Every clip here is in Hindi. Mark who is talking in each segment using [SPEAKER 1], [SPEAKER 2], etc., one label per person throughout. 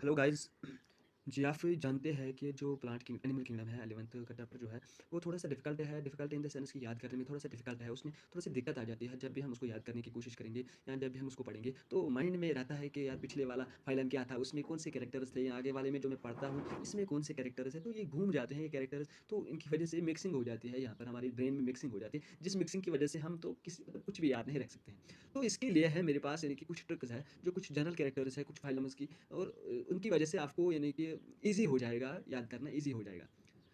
[SPEAKER 1] Hello guys. जी, आप जानते हैं कि जो प्लांट किंग एनिमल किंगडम है 11th का चैप्टर जो है, वो थोड़ा-सा डिफ़िकल्ट इन द सेंस कि याद करने में थोड़ा-सा डिफ़िकल्ट है। उसमें थोड़ी-सी दिक्कत आ जाती है जब भी हम उसको याद करने की कोशिश करेंगे या जब भी हम उसको पढ़ेंगे, तो माइंड में रहता है कि यार पिछले वाला फ़ाइलम क्या था, उसमें कौन से कैरेक्टर्स थे या आगे वाले में जो मैं पढ़ता हूँ, इसमें कौन से कैरेक्टर्स हैं, तो ये घूम जाते हैं ये कैरेक्टर्स। तो इनकी वजह से मिक्सिंग हो जाती है, यहाँ पर हमारी ब्रेन में मिक्सिंग हो जाती है, जिस मिक्सिंग की वजह से हम तो किसी मतलब कुछ भी याद नहीं रख सकते हैं। तो इसके लिए है मेरे पास यानी कि कुछ ट्रिक्स है, जो कुछ जनरल कैरेक्टर्स है, कुछ फ़ाइलम्स की और उनकी वजह से आपको यानी कि ईज़ी हो जाएगा, याद करना ईज़ी हो जाएगा।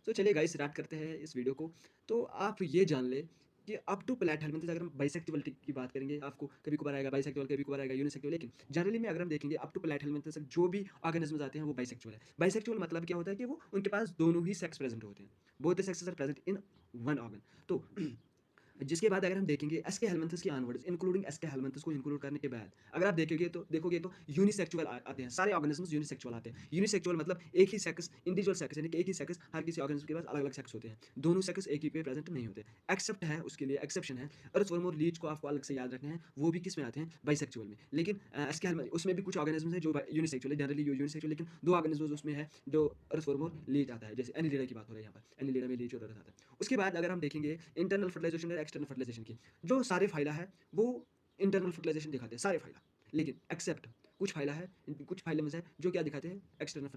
[SPEAKER 1] तो चलिए गाइस स्टार्ट करते हैं इस वीडियो को। तो आप ये जान लें कि अप टू प्लैट हेलमिंथेस अगर हम बाइसेक्सुअलिटी की बात करेंगे, आपको कभी-कभार आएगा बाइसेक्सुअल, कभी-कभार आएगा यूनिसेक्सुअल, लेकिन जनरली में अगर हम देखेंगे अप टू प्लैट हेलमिंथेस जो भी ऑर्गेनिज़्म्स आते हैं वो बाइसेक्सुअल है। बाइसेक्सुअल मतलब क्या होता है कि वो उनके पास दोनों ही सेक्स प्रेज़ेंट होते हैं। Both the sexes are present in one organ. तो जिसके बाद अगर हम देखेंगे एसके हेलमिंथस की ऑनवर्ड्स इंक्लूडिंग एसके हेलमिंथस को इंक्लूड करने के बाद अगर आप देखोगे तो यूनिसेक्सुअल आते हैं, सारे ऑर्गेनिजम्स यूनिसेक्सुअल आते हैं। यूनिसेक्सुअल मतलब एक ही सेक्स, इंडिविजुअल सेक्स यानी कि एक ही सेक्स, हर किसी ऑर्गेनिज्म के पास अलग अलग सेक्स होते हैं, दोनों सेक्स एक ही पे प्रेजेंट नहीं होते। एक्सेप्ट है उसके लिए, एक्सेप्शन है अर्थ वर्म और लीच को आपको अलग से याद रखना है, वो भी किस में आते हैं, बाइसेक्सुअल में। लेकिन एसके उसमें भी कुछ ऑर्गेनिजम्स हैं जो यूनिसेक्सुअल है, जनरली यूनिसेक्सुअल, लेकिन दो ऑर्गेनिजम्स उसमें है जो अर्थ वर्म और लीच आता है, जैसे एनिलिडा की बात हो रही है यहाँ पर, एनिलिडा में लीच और अर्थ आता है। उसके बाद अगर हम देखेंगे इंटरनल फर्टिलाइजेशन और एक्सटर्नल फर्टिलाइजेशन की, जो सारे फाइला है वो इंटरनल फर्टिलाइजेशन दिखाते हैं, सारे फाइला। लेकिन एक्सेप्ट कुछ फाइला है, कुछ फाइलम्स है जो क्या दिखाते हैं, एक्सटर्नल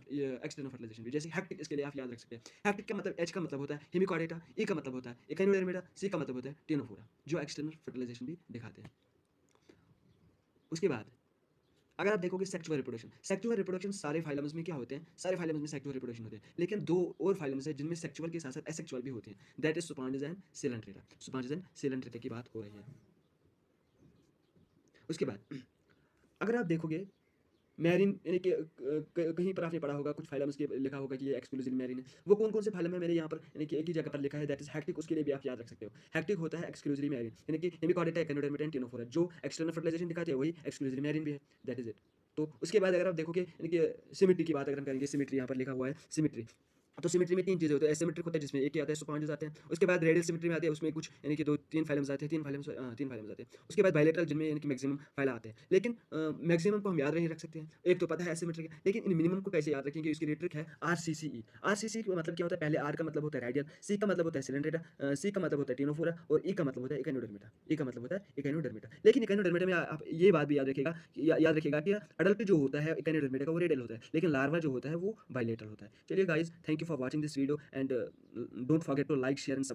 [SPEAKER 1] फर्टिलाइजेशन भी। जैसे हेक्टिक, इसके लिए आप याद रख सकते हैं। हेक्टिक का मतलब, एच का मतलब होता है हेमिकॉर्डेटा, ई का मतलब होता है एकाइनोडर्मिडा, सी का मतलब होता है टिनोफोरा, जो एक्सटर्नल फर्टिलाइजेशन भी दिखाते हैं। उसके बाद अगर आप देखोगे सेक्सुअल रिप्रोडक्शन सारे फाइलम्स में क्या होते हैं, सारे फाइलम्स में सेक्सुअल रिप्रोडक्शन होते हैं, लेकिन दो और फाइलम्स हैं जिनमें सेक्सुअल के साथ साथ एसेक्सुअल भी होते हैं, दैट इज सुपार्निस एंड सिलेंट्रेटा। सुपार्निस एंड सिलेंट्रेटा की बात हो रही है। उसके बाद अगर आप देखोगे मैरिन यानी कि कहीं पर आपने पढ़ा होगा, कुछ फाइलम्स के लिखा होगा कि ये एक्सक्लूसिव मैरिन है। वो कौन कौन से फाइलम है मेरे यहाँ पर यानी कि एक ही जगह पर लिखा है, दैट इज हेक्टिक। उसके लिए भी आप याद रख सकते हो, हेक्टिक होता है एक्सक्लूसिव मैरिन, यानी कि हेमिकॉर्डेटा, एकाइनोडर्मिडा एंड टिनोफोरा, जो एक्सटर्नल फर्टिलाइजेशन दिखाते हैं वही एक्सक्लूसिव मैरिन भी है, दैट इज इट। तो उसके बाद अगर आप देखोगे यानी कि सिमिट्री की बात अगर हम करेंगे, सिमिट्री यहाँ पर लिखा हुआ है सिमिट्री। तो सिमेट्री में तीन चीज़ें होती है, एसिमेट्रिक होता है जिसमें एक ही आता है, सुपरइम्पोज़ आते हैं। उसके बाद रेडियल सिमेट्री में आते हैं, उसमें कुछ यानी कि 2-3 फाइलम्स आते हैं, 3 फाइलम्स आते हैं। उसके बाद बायलैटरल जिनमें यानी कि मैक्सिमम फाइल आते हैं। लेकिन मैक्सिमम को हम याद नहीं रख सकते हैं। एक तो पता है एसिमेट्रिक है, लेकिन इन मिनिमम को कैसे याद रखेंगे, इसकी लिए ट्रिक है आरसीसीई। आरसीसी का मतलब क्या होता है, पहले आर का मतलब होता है रेडियल, सी का मतलब होता है सिलेंड्रेटा, सी का मतलब होता है टिनोफोरा और ई का मतलब होता है एकाइनोडर्मिटा। ई का मतलब होता है एकाइनोडर्मिटा। लेकिन एकाइनोडर्मिटा में आप ये बात भी याद रखिएगा, याद रखिएगा कि अडल्ट जो होता है एकाइनोडर्मिटा का वो रेडियल होता है, लेकिन लार्वा जो होता है वो बायलैटरल होता है। चलिए guys, thank you for watching this video and don't forget to like, share and subscribe.